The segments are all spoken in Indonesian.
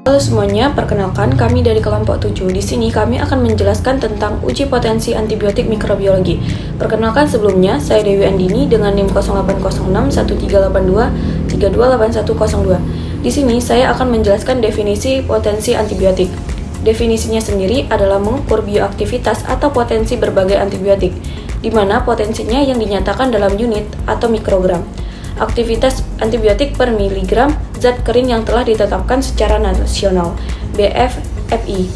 Halo semuanya, perkenalkan kami dari kelompok 7. Di sini kami akan menjelaskan tentang uji potensi antibiotik mikrobiologi. Perkenalkan sebelumnya, saya Dewi Andini dengan NIM 08061382328102. Di sini saya akan menjelaskan definisi potensi antibiotik. Definisinya sendiri adalah mengukur bioaktivitas atau potensi berbagai antibiotik, di mana potensinya yang dinyatakan dalam unit atau mikrogram. Aktivitas antibiotik per miligram zat kering yang telah ditetapkan secara nasional (BFFI).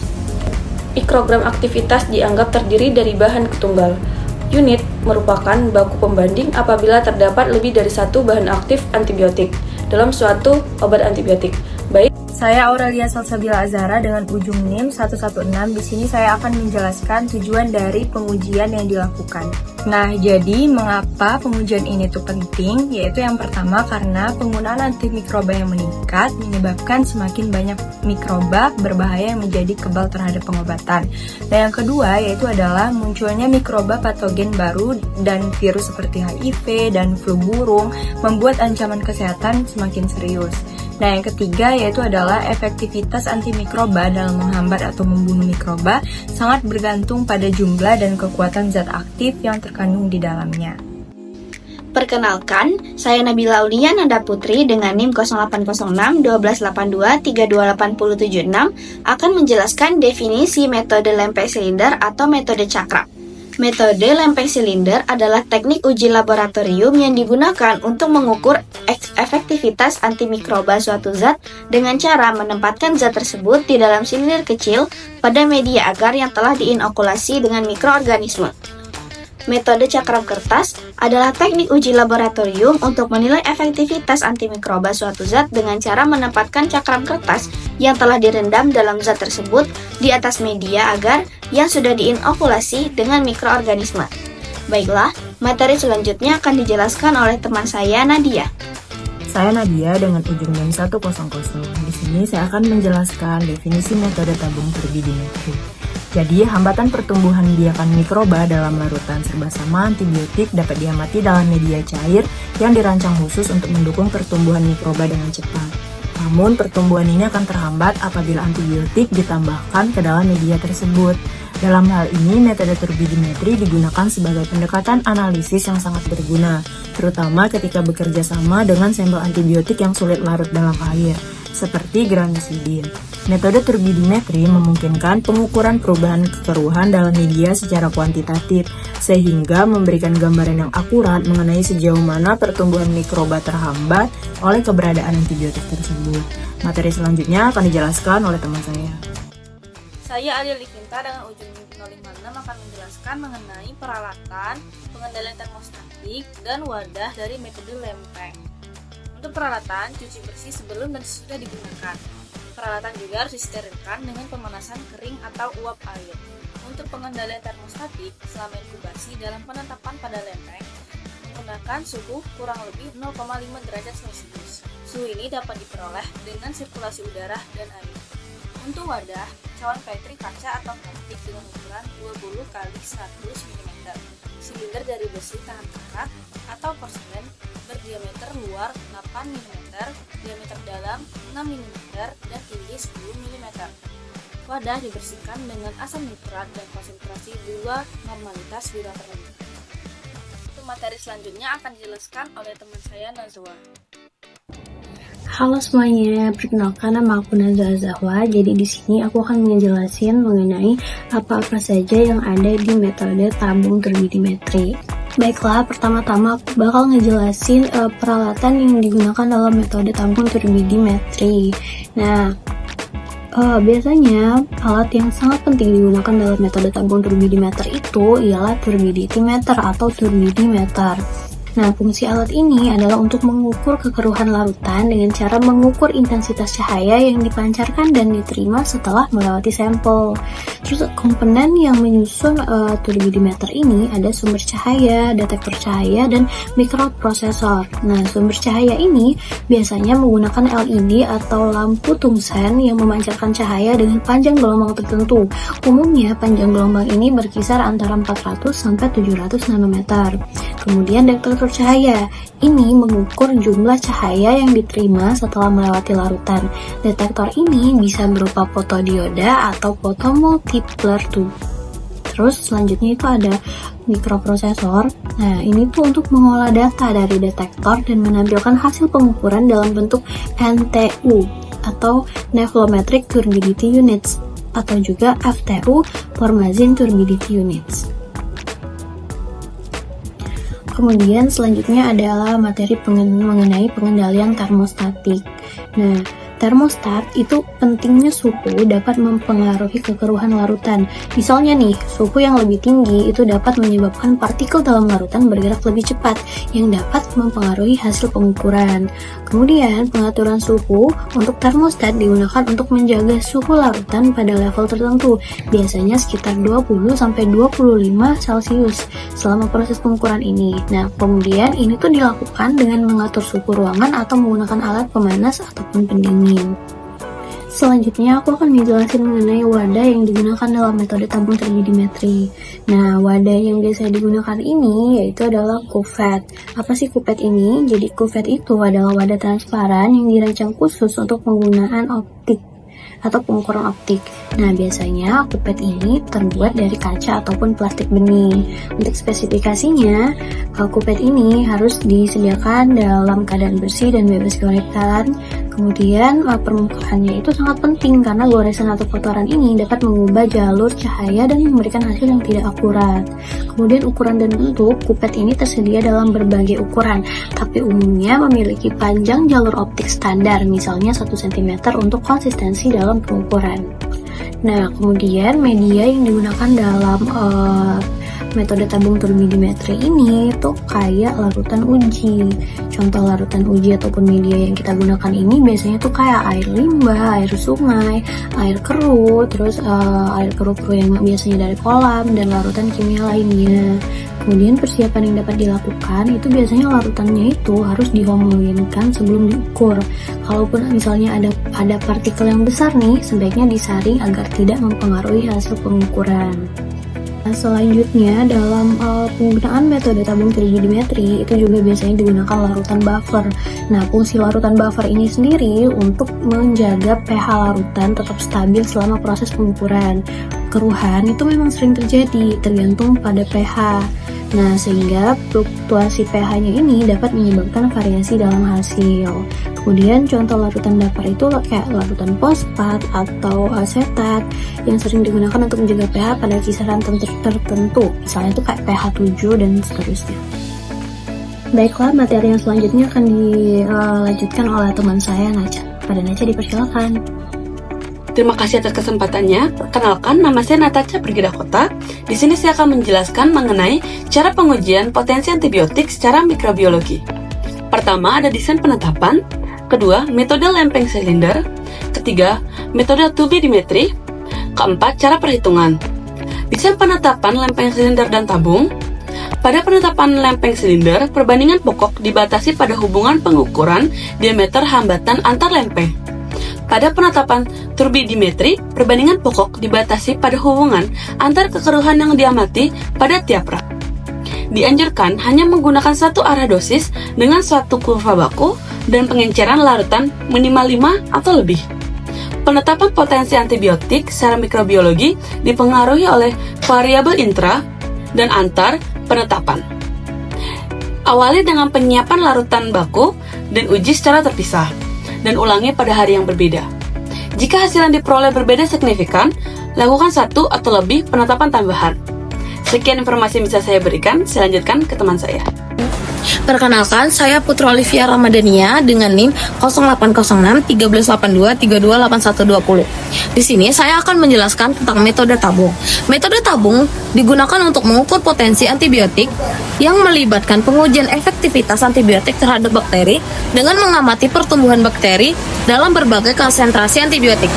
Mikrogram aktivitas dianggap terdiri dari bahan tunggal. Unit merupakan baku pembanding apabila terdapat lebih dari satu bahan aktif antibiotik dalam suatu obat antibiotik. Baik, saya Aurelia Salsabila Azhara dengan ujung NIM 116. Di sini saya akan menjelaskan tujuan dari pengujian yang dilakukan. Nah, jadi mengapa pengujian ini tuh penting? Yaitu yang pertama karena penggunaan antimikroba yang meningkat menyebabkan semakin banyak mikroba berbahaya yang menjadi kebal terhadap pengobatan. Dan yang kedua yaitu adalah munculnya mikroba patogen baru dan virus seperti HIV dan flu burung membuat ancaman kesehatan semakin serius. Nah, yang ketiga yaitu adalah efektivitas antimikroba dalam menghambat atau membunuh mikroba sangat bergantung pada jumlah dan kekuatan zat aktif yang terkandung di dalamnya. Perkenalkan, saya Nabila Aulia Nanda Putri dengan NIM 0806-1282-32876 akan menjelaskan definisi metode lempeng silinder atau metode cakram. Metode lempeng silinder adalah teknik uji laboratorium yang digunakan untuk mengukur efektivitas antimikroba suatu zat dengan cara menempatkan zat tersebut di dalam silinder kecil pada media agar yang telah diinokulasi dengan mikroorganisme. Metode cakram kertas adalah teknik uji laboratorium untuk menilai efektivitas antimikroba suatu zat dengan cara menempatkan cakram kertas yang telah direndam dalam zat tersebut di atas media agar yang sudah diinokulasi dengan mikroorganisme. Baiklah, materi selanjutnya akan dijelaskan oleh teman saya, Nadia. Saya Nadia dengan ujung NIM 100. Di sini saya akan menjelaskan definisi metode tabung turbidimetri. Jadi, hambatan pertumbuhan biakan mikroba dalam larutan serbasama antibiotik dapat diamati dalam media cair yang dirancang khusus untuk mendukung pertumbuhan mikroba dengan cepat. Namun, pertumbuhan ini akan terhambat apabila antibiotik ditambahkan ke dalam media tersebut. Dalam hal ini, metode turbidimetri digunakan sebagai pendekatan analisis yang sangat berguna, terutama ketika bekerja sama dengan sampel antibiotik yang sulit larut dalam air, seperti gramicidin. Metode turbidimetri memungkinkan pengukuran perubahan kekeruhan dalam media secara kuantitatif, sehingga memberikan gambaran yang akurat mengenai sejauh mana pertumbuhan mikroba terhambat oleh keberadaan antibiotik tersebut. Materi selanjutnya akan dijelaskan oleh teman saya. saya Alia Livinta dengan ujung 056 akan menjelaskan mengenai peralatan, pengendalian termostatik, dan wadah dari metode lempeng. Untuk peralatan, cuci bersih sebelum dan sesudah digunakan. Peralatan juga harus disterilkan dengan pemanasan kering atau uap air. Untuk pengendalian termostatik selama inkubasi dalam penetapan pada lempeng, menggunakan suhu kurang lebih 0,5 derajat Celcius. Suhu ini dapat diperoleh dengan sirkulasi udara dan air. Untuk wadah, cawan Petri kaca atau plastik dengan ukuran 20 x 100 mm. Silinder dari besi tahan karat atau porselen berdiameter luar 8 mm, diameter dalam 6 mm, dan tinggi 10 mm. Wadah dibersihkan dengan asam nitrat dan konsentrasi 2 normalitas bila perlu. Untuk materi selanjutnya akan dijelaskan oleh teman saya Nazwa. Halo semuanya, perkenalkan nama aku Nazwa Zahwa. Jadi di sini aku akan menjelaskan mengenai apa-apa saja yang ada di metode tabung turbidimetri. Baiklah, pertama-tama aku bakal ngejelasin peralatan yang digunakan dalam metode tabung turbidimetri. Nah, biasanya alat yang sangat penting digunakan dalam metode tabung turbidimeter itu ialah turbidimeter atau turbidimeter. Nah, fungsi alat ini adalah untuk mengukur kekeruhan larutan dengan cara mengukur intensitas cahaya yang dipancarkan dan diterima setelah melewati sampel. Terus komponen yang menyusun turbidimeter ini ada sumber cahaya, detektor cahaya, dan mikroprosesor. Nah, sumber cahaya ini biasanya menggunakan LED atau lampu tungsten yang memancarkan cahaya dengan panjang gelombang tertentu. Umumnya, panjang gelombang ini berkisar antara 400 sampai 700 nanometer. Kemudian detektor spektrometer cahaya. Ini mengukur jumlah cahaya yang diterima setelah melewati larutan. Detektor ini bisa berupa fotodioda atau fotomultipler tube. Terus selanjutnya itu ada mikroprosesor. Nah, ini tuh untuk mengolah data dari detektor dan menampilkan hasil pengukuran dalam bentuk NTU atau Nevlometric Turbidity Units atau juga FTU Formazin Turbidity Units. Kemudian selanjutnya adalah materi mengenai pengendalian termostatik. Nah, termostat itu pentingnya suhu dapat mempengaruhi kekeruhan larutan. Misalnya nih, suhu yang lebih tinggi itu dapat menyebabkan partikel dalam larutan bergerak lebih cepat yang dapat mempengaruhi hasil pengukuran. Kemudian, pengaturan suhu untuk termostat digunakan untuk menjaga suhu larutan pada level tertentu, biasanya sekitar 20-25 Celcius selama proses pengukuran ini. Nah, kemudian ini tuh dilakukan dengan mengatur suhu ruangan atau menggunakan alat pemanas ataupun pendingin. Selanjutnya aku akan menjelaskan mengenai wadah yang digunakan dalam metode tabung turbidimetri. Nah, wadah yang biasa digunakan ini yaitu adalah kuvet. Apa sih kuvet ini? Jadi kuvet itu adalah wadah transparan yang dirancang khusus untuk penggunaan optik atau pengukuran optik. Nah, biasanya kuvet ini terbuat dari kaca ataupun plastik bening. Untuk spesifikasinya, kuvet ini harus disediakan dalam keadaan bersih dan bebas goresan. Kemudian permukaannya itu sangat penting karena goresan atau kotoran ini dapat mengubah jalur cahaya dan memberikan hasil yang tidak akurat. Kemudian ukuran dan bentuk kuvet ini tersedia dalam berbagai ukuran, tapi umumnya memiliki panjang jalur optik standar, misalnya 1 cm untuk konsistensi dalam pengukuran. Nah, kemudian media yang digunakan dalam metode tabung turbidimetri ini tuh kayak larutan uji. Contoh larutan uji ataupun media yang kita gunakan ini biasanya tuh kayak air limbah, air sungai, air keruh, terus air keruh-keruh yang biasanya dari kolam, dan larutan kimia lainnya. Kemudian persiapan yang dapat dilakukan itu biasanya larutannya itu harus dihomogenkan sebelum diukur. Kalaupun misalnya ada partikel yang besar nih, sebaiknya disaring agar tidak mempengaruhi hasil pengukuran. Nah, selanjutnya dalam penggunaan metode tabung turbidimetri itu juga biasanya digunakan larutan buffer. Nah, fungsi larutan buffer ini sendiri untuk menjaga pH larutan tetap stabil selama proses pengukuran. Keruhan itu memang sering terjadi tergantung pada pH. Nah, sehingga fluktuasi pH-nya ini dapat menyebabkan variasi dalam hasil. Kemudian contoh larutan buffer itu kayak larutan fosfat atau asetat yang sering digunakan untuk menjaga pH pada kisaran tertentu. Misalnya itu kayak pH 7 dan seterusnya. Baiklah, materi yang selanjutnya akan dilanjutkan oleh teman saya, Naca. Pada Naca dipersilakan. Terima kasih atas kesempatannya. Perkenalkan, nama saya Natasha Brigidakota. Di sini saya akan menjelaskan mengenai cara pengujian potensi antibiotik secara mikrobiologi. Pertama, ada desain penetapan. Kedua, metode lempeng silinder. Ketiga, metode turbidimetri. Keempat, cara perhitungan. Desain penetapan lempeng silinder dan tabung. Pada penetapan lempeng silinder, perbandingan pokok dibatasi pada hubungan pengukuran diameter hambatan antar lempeng. Pada penetapan turbidimetri, perbandingan pokok dibatasi pada hubungan antar kekeruhan yang diamati pada tiap rak. Dianjurkan hanya menggunakan satu arah dosis dengan suatu kurva baku dan pengenceran larutan minimal 5 atau lebih. Penetapan potensi antibiotik secara mikrobiologi dipengaruhi oleh variabel intra dan antar penetapan. Awali dengan penyiapan larutan baku dan uji secara terpisah, dan ulangi pada hari yang berbeda. Jika hasil yang diperoleh berbeda signifikan, lakukan satu atau lebih penetapan tambahan. Sekian informasi yang bisa saya berikan, saya lanjutkan ke teman saya. Perkenalkan, saya Putri Olivia Ramadhania dengan NIM 0806 1382 328120. Di sini saya akan menjelaskan tentang metode tabung. Metode tabung digunakan untuk mengukur potensi antibiotik yang melibatkan pengujian efektivitas antibiotik terhadap bakteri dengan mengamati pertumbuhan bakteri dalam berbagai konsentrasi antibiotik.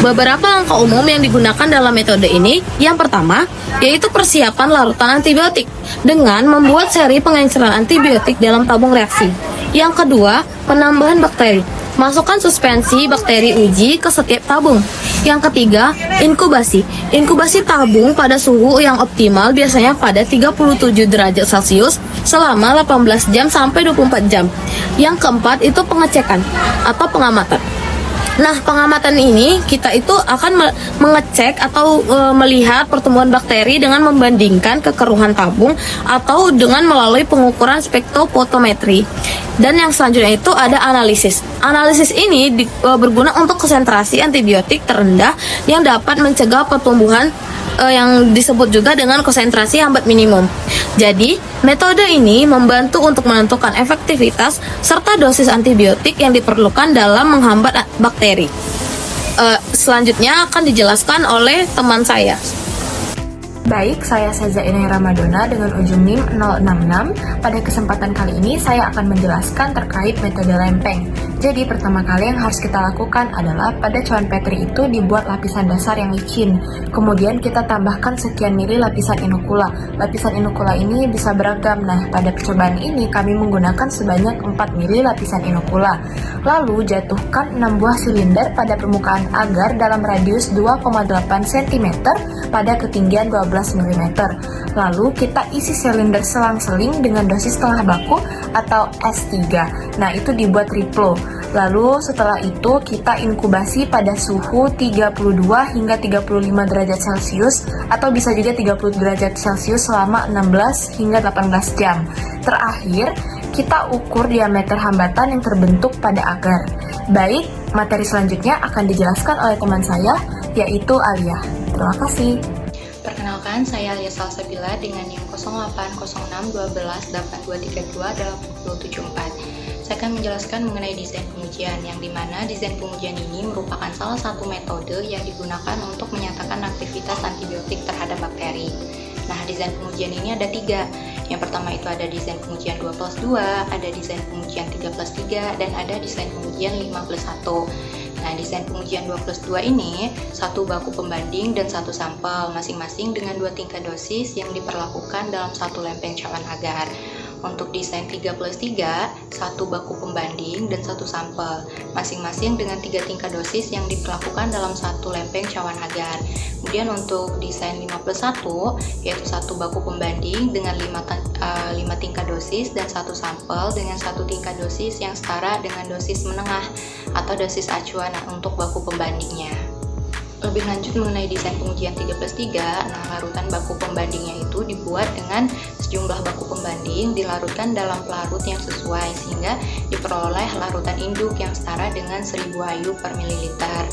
Beberapa langkah umum yang digunakan dalam metode ini, yang pertama, yaitu persiapan larutan antibiotik dengan membuat seri pengenceran antibiotik dalam tabung reaksi. Yang kedua, penambahan bakteri. Masukkan suspensi bakteri uji ke setiap tabung. Yang ketiga, inkubasi. Inkubasi tabung pada suhu yang optimal biasanya pada 37 derajat Celcius selama 18 jam sampai 24 jam. Yang keempat itu pengecekan atau pengamatan. Nah, pengamatan ini kita itu akan mengecek atau melihat pertumbuhan bakteri dengan membandingkan kekeruhan tabung atau dengan melalui pengukuran spektrofotometri. Dan yang selanjutnya itu ada analisis. Analisis ini berguna untuk konsentrasi antibiotik terendah yang dapat mencegah pertumbuhan yang disebut juga dengan konsentrasi hambat minimum. Jadi, metode ini membantu untuk menentukan efektivitas serta dosis antibiotik yang diperlukan dalam menghambat bakteri. Selanjutnya akan dijelaskan oleh teman saya. Baik, saya Saza Inai Ramadona dengan ujung NIM 066. Pada kesempatan kali ini saya akan menjelaskan terkait metode lempeng. Jadi pertama kali yang harus kita lakukan adalah pada cawan Petri itu dibuat lapisan dasar yang licin. Kemudian kita tambahkan sekian mili lapisan inokula. Lapisan inokula ini bisa beragam. Nah, pada percobaan ini kami menggunakan sebanyak 4 mili lapisan inokula. Lalu jatuhkan 6 buah silinder pada permukaan agar dalam radius 2,8 cm pada ketinggian 12 mm. Lalu kita isi silinder selang-seling dengan dosis setengah baku atau S3. Nah, itu dibuat triplo. Lalu setelah itu kita inkubasi pada suhu 32 hingga 35 derajat Celcius atau bisa juga 30 derajat Celcius selama 16 hingga 18 jam. Terakhir, kita ukur diameter hambatan yang terbentuk pada agar. Baik, materi selanjutnya akan dijelaskan oleh teman saya, yaitu Alia. Terima kasih. Perkenalkan, saya Alia Salsabila dengan NIM 0806128232 Saya akan menjelaskan mengenai desain pengujian, yang dimana desain pengujian ini merupakan salah satu metode yang digunakan untuk menyatakan aktivitas antibiotik terhadap bakteri. Nah, desain pengujian ini ada 3. Yang pertama itu ada desain pengujian 2+2, ada desain pengujian 3+3, dan ada desain pengujian 5+1. Nah, desain pengujian 2+2 ini 1 baku pembanding dan 1 sampel, masing-masing dengan 2 tingkat dosis yang diperlakukan dalam 1 lempeng cawan agar. Untuk desain 3+3, 1 baku pembanding dan 1 sampel, masing-masing dengan 3 tingkat dosis yang diperlakukan dalam 1 lempeng cawan agar. Kemudian untuk desain 5+1, yaitu 1 baku pembanding dengan 5 tingkat dosis dan 1 sampel dengan 1 tingkat dosis yang setara dengan dosis menengah atau dosis acuan untuk baku pembandingnya. Lebih lanjut mengenai desain pengujian 3+3, nah larutan baku pembandingnya itu dibuat dengan sejumlah baku pembanding dilarutkan dalam pelarut yang sesuai sehingga diperoleh larutan induk yang setara dengan 1000 IU per mililiter.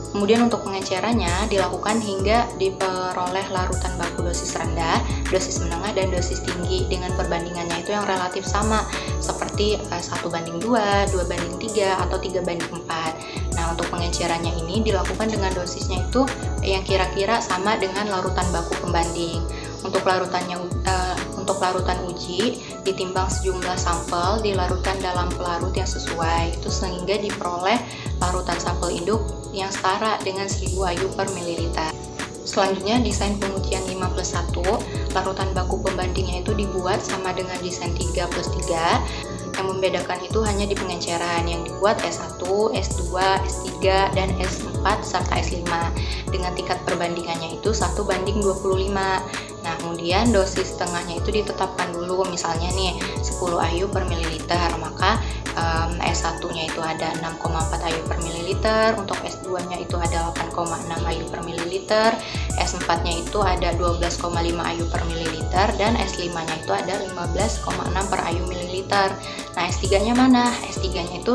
Kemudian untuk pengencerannya dilakukan hingga diperoleh larutan baku dosis rendah, dosis menengah, dan dosis tinggi dengan perbandingannya itu yang relatif sama seperti 1:2, 2:3, atau 3:4. Nah, untuk pengencerannya ini dilakukan dengan dosisnya itu yang kira-kira sama dengan larutan baku pembanding. Untuk larutan uji ditimbang sejumlah sampel dilarutkan dalam pelarut yang sesuai itu sehingga diperoleh larutan sampel induk yang setara dengan 1000 IU per mililiter. Selanjutnya desain pengujian 5+1, larutan baku pembandingnya itu dibuat sama dengan desain 3+3. Yang membedakan itu hanya di pengenceran yang dibuat S1, S2, S3, dan S4 serta S5 dengan tingkat perbandingannya itu 1:25. Nah, kemudian dosis tengahnya itu ditetapkan dulu, misalnya nih 10 IU per mililiter, maka S1-nya itu ada 6,4 IU per mililiter, untuk S2-nya itu ada 8,6 IU per mililiter, S4-nya itu ada 12,5 IU per mililiter, dan S5-nya itu ada 15,6 per IU mililiter. Nah, S3-nya mana? S3-nya itu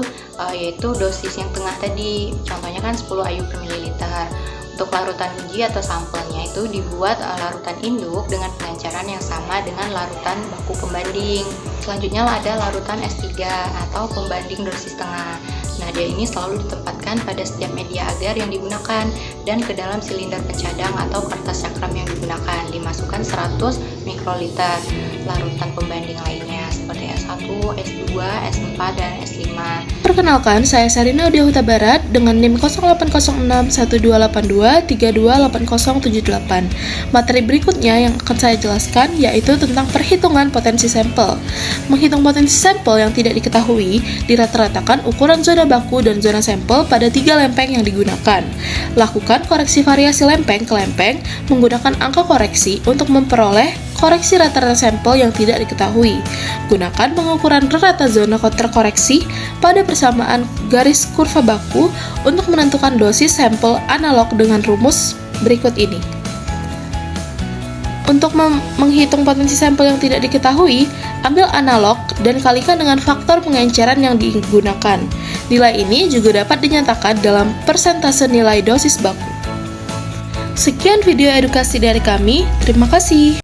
yaitu dosis yang tengah tadi, contohnya kan 10 IU per mililiter. Untuk larutan uji atau sampelnya itu dibuat larutan induk dengan pengenceran yang sama dengan larutan baku pembanding. Selanjutnya ada larutan S3 atau pembanding dosis tengah. Nah, dia ini selalu ditempatkan pada setiap media agar yang digunakan dan ke dalam silinder pencadang atau kertas cakram yang digunakan. Dimasukkan 100 mikroliter larutan pembanding lainnya seperti S1, S2, S4, dan S5. Perkenalkan, saya Sarina Udia Huta Barat dengan NIM 08061282828078. Materi berikutnya yang akan saya jelaskan yaitu tentang perhitungan potensi sampel. Menghitung potensi sampel yang tidak diketahui, dirata-ratakan ukuran zona baku dan zona sampel pada 3 lempeng yang digunakan. Lakukan koreksi variasi lempeng ke lempeng menggunakan angka koreksi untuk memperoleh koreksi rata-rata sampel yang tidak diketahui. Gunakan pengukuran rata zona terkoreksi pada persamaan garis kurva baku untuk menentukan dosis sampel analog dengan rumus berikut ini. Untuk menghitung potensi sampel yang tidak diketahui, ambil analog dan kalikan dengan faktor pengenceran yang digunakan. Nilai ini juga dapat dinyatakan dalam persentase nilai dosis baku. Sekian video edukasi dari kami, terima kasih.